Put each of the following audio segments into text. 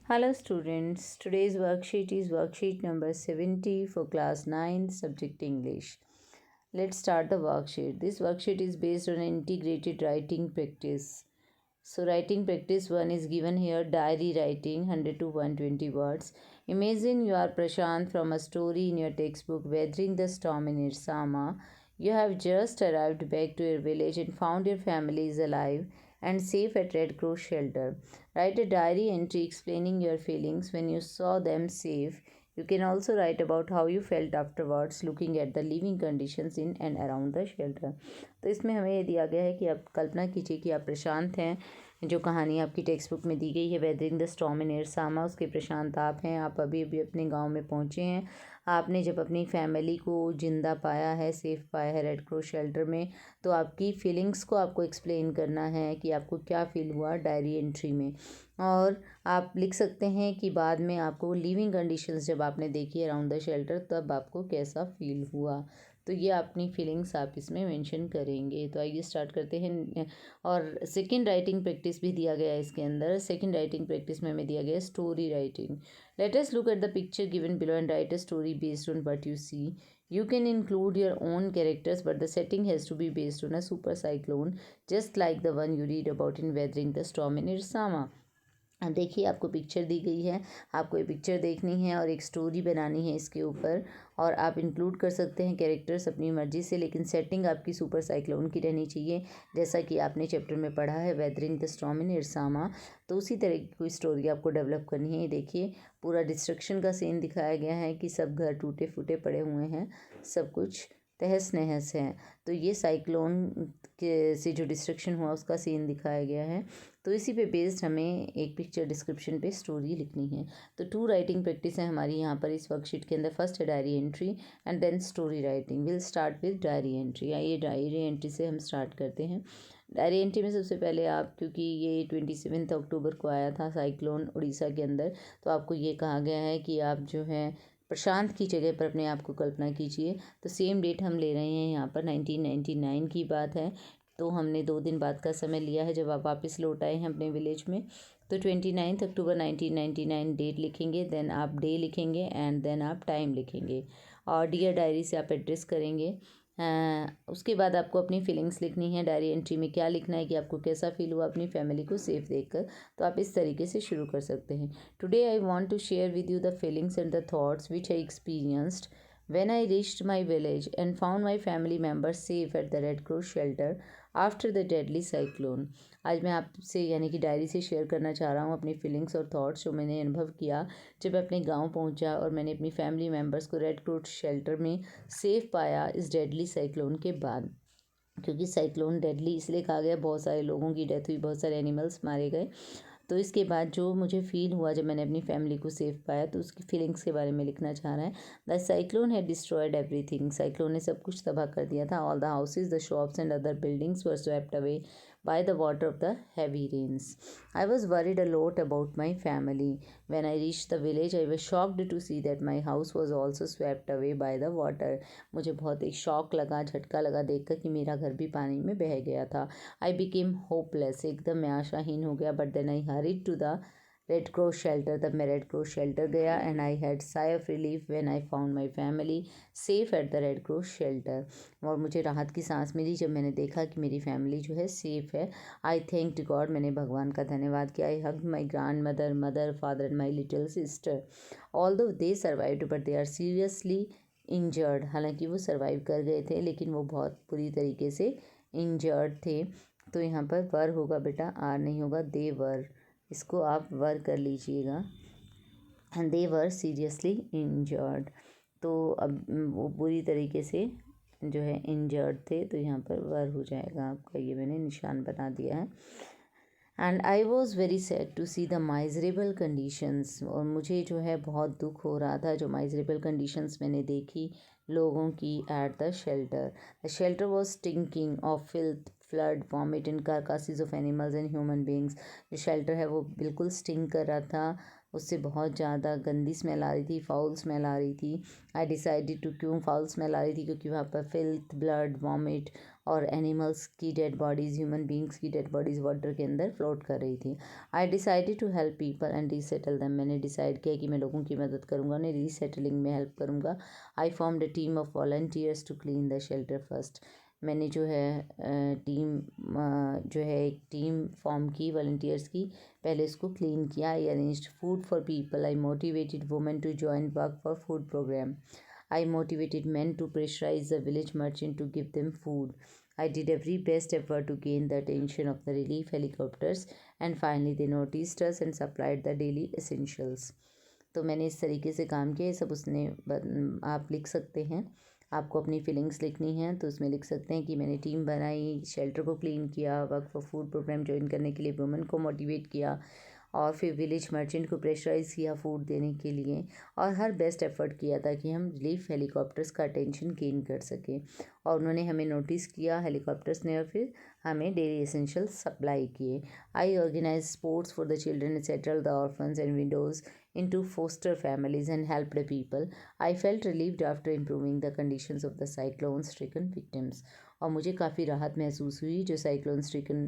Hello students, today's worksheet is worksheet number 70 for class 9 subject English. Let's start the worksheet. This worksheet is based on integrated writing practice. So writing practice 1 is given here, diary writing 100 to 120 words. Imagine you are Prashant from a story in your textbook Weathering the Storm in Irsama. You have just arrived back to your village and found your family is alive and safe at Red Cross shelter. Write a diary entry explaining your feelings when you saw them safe. You can also write about how you felt afterwards looking at the living conditions in and around the shelter. तो इसमें हमें ये दिया गया है कि आप कल्पना कीजिए कि आप प्रशांत हैं। जो कहानी आपकी टेक्स्ट बुक में दी गई है वेदरिंग द स्टॉर्म इन इरसामा, उसके प्रशांत आप हैं। आप अभी अभी अपने गांव में पहुंचे हैं। आपने जब अपनी फैमिली को जिंदा पाया है, सेफ पाया है रेड क्रॉस शेल्टर में, तो आपकी फीलिंग्स को आपको एक्सप्लेन करना है कि आपको क्या फ़ील हुआ डायरी एंट्री में। और आप लिख सकते हैं कि बाद में आपको लिविंग कंडीशंस जब आपने देखी अराउंड द शेल्टर तब आपको कैसा फ़ील हुआ। तो ये अपनी फीलिंग्स आप इसमें मेंशन करेंगे। तो आइए स्टार्ट करते हैं। और सेकंड राइटिंग प्रैक्टिस भी दिया गया है इसके अंदर। सेकंड राइटिंग प्रैक्टिस में हमें दिया गया है story writing. Let us look at the picture given below and write a story based on what you see. You can include your own characters, but the setting has to be based on a super cyclone, just like the one you read about in Weathering the Storm in Irsama. देखिए, आपको picture दी गई है, आपको ये picture देखनी है और एक स्टोरी बनानी है इसके ऊपर। और आप इंक्लूड कर सकते हैं कैरेक्टर्स अपनी मर्ज़ी से, लेकिन सेटिंग आपकी सुपर साइक्लोन की रहनी चाहिए, जैसा कि आपने चैप्टर में पढ़ा है वेदरिंग द स्टॉर्म इन इरसामा। तो उसी तरह की कोई स्टोरी आपको डेवलप करनी है। देखिए, पूरा डिस्ट्रक्शन का सीन दिखाया गया है कि सब घर टूटे फूटे पड़े हुए हैं, सब कुछ तहस नहस है। तो ये साइक्लोन के से जो डिस्ट्रक्शन हुआ उसका सीन दिखाया गया है। तो इसी पे बेस्ड हमें एक पिक्चर डिस्क्रिप्शन पे स्टोरी लिखनी है। तो 2 राइटिंग प्रैक्टिस है हमारी यहाँ पर इस वर्कशीट के अंदर। फर्स्ट है diary entry and then story writing. Will start with diary entry. आइए डायरी एंट्री से हम स्टार्ट करते हैं। डायरी एंट्री में सबसे पहले आप, क्योंकि ये 27 अक्टूबर को आया था साइक्लोन उड़ीसा के अंदर, तो आपको ये कहा गया है कि आप जो है प्रशांत की जगह पर अपने आप को कल्पना कीजिए। तो सेम डेट हम ले रहे हैं यहाँ पर 1999 की बात है। तो हमने 2 दिन बाद का समय लिया है जब आप वापस लौट आए हैं अपने विलेज में। तो 29 अक्टूबर 1999 डेट लिखेंगे, देन आप डे लिखेंगे एंड देन आप टाइम लिखेंगे और डियर डायरी से आप एड्रेस करेंगे। उसके बाद आपको अपनी फीलिंग्स लिखनी है। डायरी एंट्री में क्या लिखना है कि आपको कैसा फील हुआ अपनी फैमिली को सेफ देखकर। तो आप इस तरीके से शुरू कर सकते हैं। Today I want to share with you the feelings and the thoughts which I experienced when I reached my village and found my family members safe at the Red Cross shelter after the deadly cyclone. आज मैं आपसे यानी कि diary से share करना चाह रहा हूँ अपनी फीलिंग्स और थॉट्स जो मैंने अनुभव किया जब मैं अपने गांव पहुंचा और मैंने अपनी फैमिली मेम्बर्स को रेड क्रॉस शेल्टर में सेफ पाया इस डेडली साइक्लोन के बाद। क्योंकि साइक्लोन डेडली इसलिए कहा गया, बहुत सारे लोगों की डेथ हुई, बहुत सारे एनिमल्स मारे गए। तो इसके बाद जो मुझे फ़ील हुआ जब मैंने अपनी फैमिली को सेफ पाया, तो उसकी फीलिंग्स के बारे में लिखना चाह रहा है। The cyclone had destroyed everything. Cyclone ने सब कुछ तबाह कर दिया था। All the houses, the shops and other buildings were swept away by the water of the heavy rains. I was worried a lot about my family. When I reached the village, I was shocked to see that my house was also swept away by the water. मुझे बहुत एक shock लगा, झटका लगा देखकर कि मेरा घर भी पानी में बह गया था। I became hopeless. एकदम मैं आशाहीन हो गया। But then I hurried to the red Cross shelter. तब मैं रेड क्रॉस शेल्टर गया and I had sigh of relief when I found my family safe at the red Cross shelter. और मुझे राहत की सांस मिली जब मैंने देखा कि मेरी फैमिली जो है सेफ़ है। I thanked God. मैंने भगवान का धन्यवाद किया। I hugged my grandmother father and my little sister. Although they survived but they are seriously injured. हालांकि वो सर्वाइव कर गए थे लेकिन वो बहुत बुरी तरीके से इंजर्ड थे। तो यहाँ पर वर होगा बेटा, आर नहीं होगा, दे वर। इसको आप वर कर लीजिएगा। And they were seriously injured. तो अब वो बुरी तरीके से जो है इंजर्ड थे, तो यहाँ पर वर हो जाएगा आपका। ये मैंने निशान बना दिया है। And I was very sad to see the miserable conditions. और मुझे जो है बहुत दुख हो रहा था जो माइजरेबल कंडीशंस मैंने देखी लोगों की eight the shelter. The shelter was stinking of filth flood vomit and carcasses of animals and human beings. जो शेल्टर है वो बिल्कुल स्टिंक कर रहा था, उससे बहुत ज़्यादा गंदी स्मेल आ रही थी, फाउल स्मेल आ रही थी। आई डिसाइडेड टू, क्यों फाउल स्मेल आ रही थी, क्योंकि वहाँ पर फिल्थ ब्लड वॉमिट और एनिमल्स की डेड बॉडीज़, ह्यूमन बींग्स की डेड बॉडीज़ वाटर के अंदर फ्लोट कर रही थी। I decided to help people and resettle them. मैंने डिसाइड किया कि मैं लोगों की मदद करूँगा, उन्हें रीसेटलिंग में हेल्प करूँगा। I formed a team of volunteers to clean the shelter first. मैंने जो है टीम जो है एक टीम फॉर्म की वॉलंटियर्स की, पहले इसको क्लीन किया। I arranged food for people. I motivated women to join work for food program. I motivated men to pressurize the village merchant to give them food. I did every best effort to gain the attention of the relief helicopters, and finally they noticed us and supplied the daily essentials. तो मैंने इस तरीके से काम किया, ये सब उसने आप लिख सकते हैं। आपको अपनी फीलिंग्स लिखनी है तो उसमें लिख सकते हैं कि मैंने टीम बनाई, शेल्टर को क्लीन किया, work for food programme join करने के लिए वुमेन को मोटिवेट किया, और फिर विलेज मर्चेंट को प्रेशराइज़ किया फूड देने के लिए, और हर बेस्ट एफर्ट किया था कि हम रिलीफ हेलीकॉप्टर्स का अटेंशन गेन कर सकें। और उन्होंने हमें नोटिस किया हेलीकॉप्टर्स ने, और फिर हमें डेली एसेंशियल्स सप्लाई किए। I organize sports for the children, settle the orphans and widows into foster families and helped people. I felt relieved after improving the conditions of the cyclone stricken victims. और मुझे काफ़ी राहत महसूस हुई जो cyclone stricken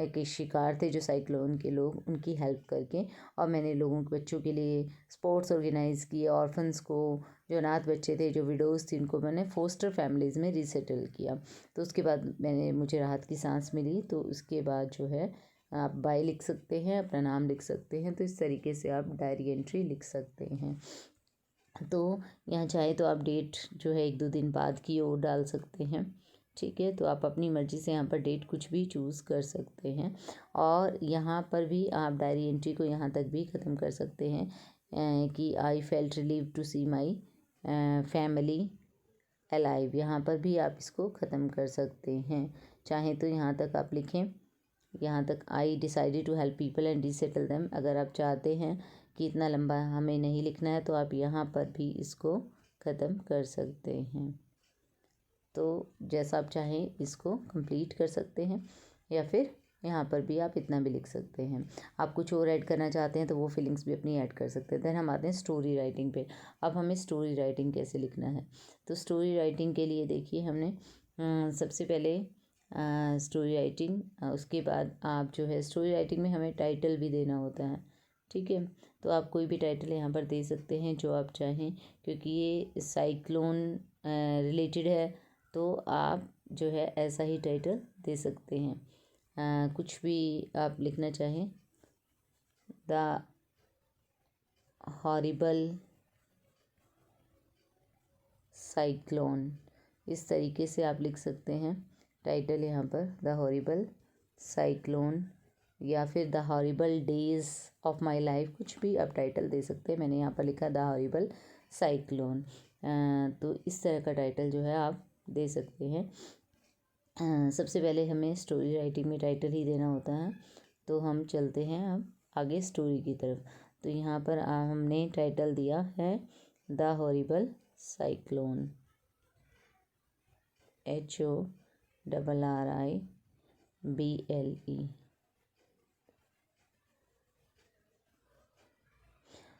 के शिकार थे, जो साइक्लोन के लोग, उनकी हेल्प करके। और मैंने लोगों के बच्चों के लिए स्पोर्ट्स ऑर्गेनाइज़ किए, ऑर्फन्स को, जो अनाथ बच्चे थे, जो विडोज़ थी, उनको मैंने फोस्टर फैमिलीज़ में रीसेटल किया। तो उसके बाद मुझे राहत की सांस मिली। तो उसके बाद जो है आप बाय लिख सकते हैं, अपना नाम लिख सकते हैं। तो इस तरीके से आप डायरी एंट्री लिख सकते हैं। तो यहाँ चाहे तो आप डेट जो है 1-2 दिन बाद की ओर डाल सकते हैं, ठीक है। तो आप अपनी मर्ज़ी से यहाँ पर डेट कुछ भी चूज़ कर सकते हैं। और यहाँ पर भी आप डायरी एंट्री को यहाँ तक भी ख़त्म कर सकते हैं कि I felt relieved to see my family alive. यहाँ पर भी आप इसको ख़त्म कर सकते हैं। चाहे तो यहाँ तक आप लिखें, यहाँ तक I decided to help people and resettle them. अगर आप चाहते हैं कि इतना लंबा हमें नहीं लिखना है तो आप यहाँ पर भी इसको ख़त्म कर सकते हैं। तो जैसा आप चाहें इसको कंप्लीट कर सकते हैं, या फिर यहाँ पर भी आप इतना भी लिख सकते हैं। आप कुछ और ऐड करना चाहते हैं तो वो फीलिंग्स भी अपनी ऐड कर सकते हैं। देन हम आते हैं स्टोरी राइटिंग पे। अब हमें स्टोरी राइटिंग कैसे लिखना है, तो स्टोरी राइटिंग के लिए देखिए हमने सबसे पहले स्टोरी राइटिंग, उसके बाद आप जो है स्टोरी राइटिंग में हमें टाइटल भी देना होता है, ठीक है। तो आप कोई भी टाइटल यहाँ पर दे सकते हैं जो आप चाहें, क्योंकि ये साइक्लोन रिलेटेड है तो आप जो है ऐसा ही टाइटल दे सकते हैं। कुछ भी आप लिखना चाहें, द हॉरिबल साइक्लोन, इस तरीके से आप लिख सकते हैं टाइटल यहाँ पर, द हॉरिबल साइक्लोन, या फिर the horrible days of my life, कुछ भी आप टाइटल दे सकते हैं। मैंने यहाँ पर लिखा द हॉरिबल साइक्लोन। तो इस तरह का टाइटल जो है आप दे सकते हैं। सबसे पहले हमें स्टोरी राइटिंग में टाइटल ही देना होता है। तो हम चलते हैं अब आगे स्टोरी की तरफ। तो यहाँ पर हमने टाइटल दिया है the horrible cyclone, HORRIBLE।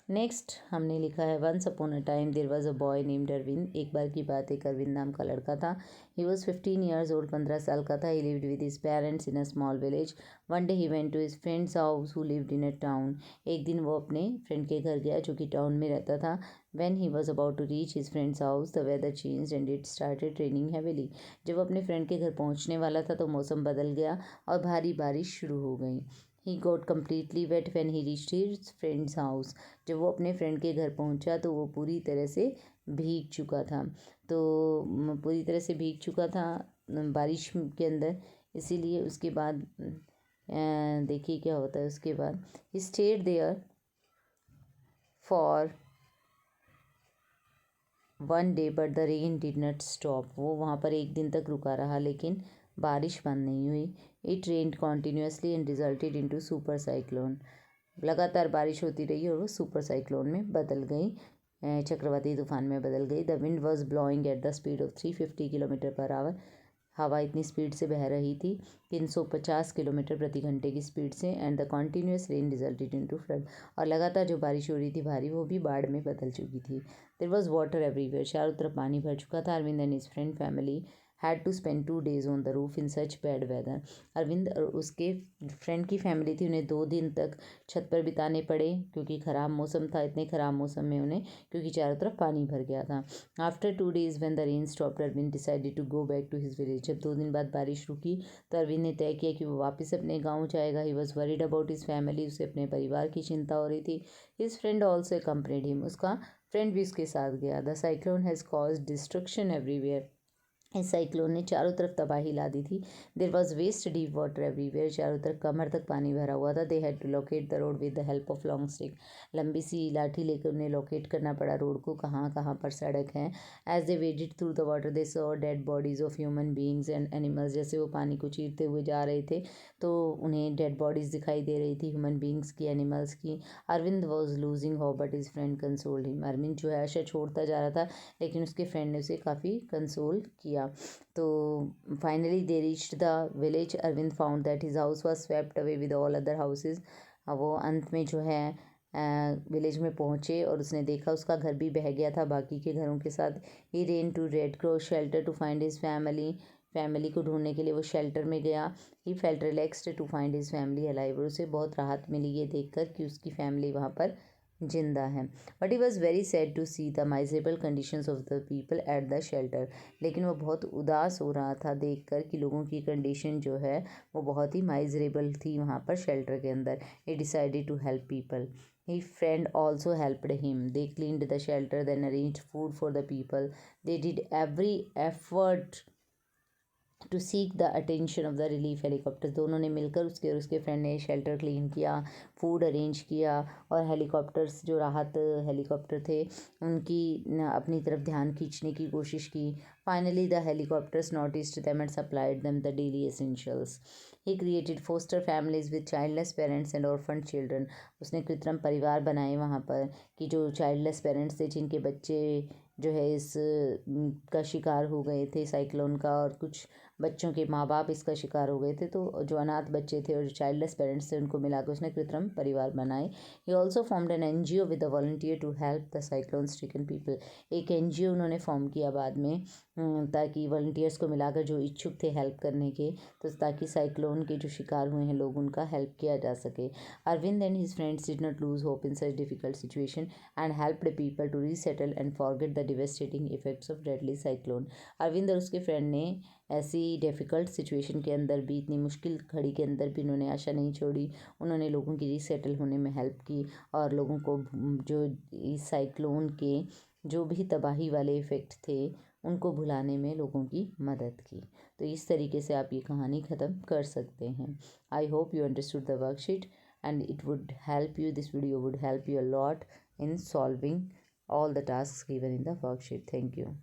Next हमने लिखा है once upon a time there was a boy named Arvind. एक बार की बात, एक अरविंद नाम का लड़का था। ही वॉज 15 ईयर्स ओल्ड, 15 साल का था। He lived with his parents in a small village. One day he went to his friend's house who lived in a town. एक दिन वो अपने फ्रेंड के घर गया जो कि टाउन में रहता था। When he was about to reach his friend's house, the weather changed and it started raining heavily. जब वो अपने फ्रेंड के घर पहुंचने वाला था तो मौसम बदल गया और भारी बारिश शुरू हो गई। He got completely wet when he reached his friend's house. जब वो अपने फ्रेंड के घर पहुंचा तो वो पूरी तरह से भीग चुका था। तो पूरी तरह से भीग चुका था बारिश के अंदर। इसीलिए उसके बाद देखिए क्या होता है उसके बाद। He stayed there for one day but the rain did not stop. वो वहाँ पर एक दिन तक रुका रहा लेकिन बारिश बंद नहीं हुई। It rained continuously and resulted into super cyclone. लगातार बारिश होती रही और वो सुपर साइक्लोन में बदल गई, चक्रवाती तूफान में बदल गई। The wind was blowing at the speed of 350 kilometre per hour. हवा इतनी स्पीड से बह रही थी 350 किलोमीटर प्रति घंटे की स्पीड से। And the continuous rain resulted into flood. और लगातार जो बारिश हो रही थी भारी, वो भी बाढ़ में बदल चुकी थी। There was water everywhere. चारों तरफ पानी भर चुका था। Arvind and his friend family had to spend 2 days on the roof in such bad weather. Arvind और उसके फ्रेंड की फैमिली थी, उन्हें 2 दिन तक छत पर बिताने पड़े क्योंकि ख़राब मौसम था। इतने ख़राब मौसम में उन्हें, क्योंकि चारों तरफ पानी भर गया था। After 2 days when the rain stopped, Arvind decided to go back to his village. जब 2 दिन बाद बारिश रुकी तो अरविंद ने तय किया कि वो वापस अपने गाँव जाएगा। He was worried about his family, उसे अपने परिवार की चिंता हो रही थी। His friend also accompanied him, उसका फ्रेंड भी उसके साथ गया। The cyclone has caused destruction everywhere, इस साइक्लोन ने चारों तरफ तबाही ला दी थी। There was waist deep water everywhere, चारों तरफ कमर तक पानी भरा हुआ था। They had to locate the road with the help of long stick, लंबी सी लाठी लेकर उन्हें लोकेट करना पड़ा रोड को, कहाँ कहाँ पर सड़क है। As they waded through the water they saw dead bodies of human beings and animals, जैसे वो पानी को चीरते हुए जा रहे थे तो उन्हें डेड बॉडीज दिखाई दे रही थी, ह्यूमन बींग्स की, एनिमल्स की। Arvind was losing hope but his friend consoled him, Arvind जो है आशा छोड़ता जा रहा था लेकिन उसके फ्रेंड ने उसे काफ़ी कंसोल किया। तो finally they reached the village, Arvind found that his house was swept away with all other houses. वो अंत में जो है विलेज में पहुँचे और उसने देखा उसका घर भी बह गया था बाकी के घरों के साथ। He ran to Red Cross shelter to find his family, family को ढूंढने के लिए वो शेल्टर में गया। He felt relaxed to find his family alive, और उसे बहुत राहत मिली ये देखकर कि उसकी फैमिली वहाँ पर जिंदा है। But he was very sad to see the miserable conditions of the people at the shelter, लेकिन वो बहुत उदास हो रहा था देखकर कि लोगों की कंडीशन जो है वो बहुत ही माइजरेबल थी वहाँ पर शेल्टर के अंदर। He decided to help people, his friend also helped him. They cleaned the shelter, then arranged food for the people. They did every effort to seek the attention of the relief helicopter, दोनों ने मिलकर उसके और उसके friend ने shelter clean किया, food arrange किया और हेलीकॉप्टर्स जो राहत हेलीकॉप्टर थे उनकी अपनी तरफ ध्यान खींचने की कोशिश की। Finally the helicopters noticed them and supplied them the daily essentials. He created foster families with childless parents and orphan children, उसने कृत्रिम परिवार बनाए वहाँ पर कि जो चाइल्डलेस पेरेंट्स थे जिनके बच्चे जो है इस का शिकार हो गए थे साइक्लोन का, और कुछ बच्चों के माँ बाप इसका शिकार हो गए थे, तो जो अनाथ बच्चे थे और जो चाइल्डलेस पेरेंट्स थे उनको मिलाकर उसने कृत्रिम परिवार बनाए। He also formed an NGO with a volunteer to help the cyclone stricken people, एक NGO उन्होंने फॉर्म किया बाद में ताकि वॉलंटियर्स को मिलाकर जो इच्छुक थे हेल्प करने के, तो ताकि साइक्लोन के जो शिकार हुए हैं लोग उनका हेल्प किया जा सके। Arvind and his friends did not lose hope in such difficult situation and helped people to resettle and forget the devastating effects of deadly cyclone. Arvind और उसके फ्रेंड ने ऐसी डिफ़िकल्ट सिचुएशन के अंदर भी, इतनी मुश्किल घड़ी के अंदर भी उन्होंने आशा नहीं छोड़ी। उन्होंने लोगों की रीसेटल होने में हेल्प की और लोगों को जो इस साइक्लोन के जो भी तबाही वाले इफ़ेक्ट थे उनको भुलाने में लोगों की मदद की। तो इस तरीके से आप ये कहानी ख़त्म कर सकते हैं। I hope you understood the worksheet and it would help you, this video would help you a lot in solving all the tasks given in the worksheet. Thank you.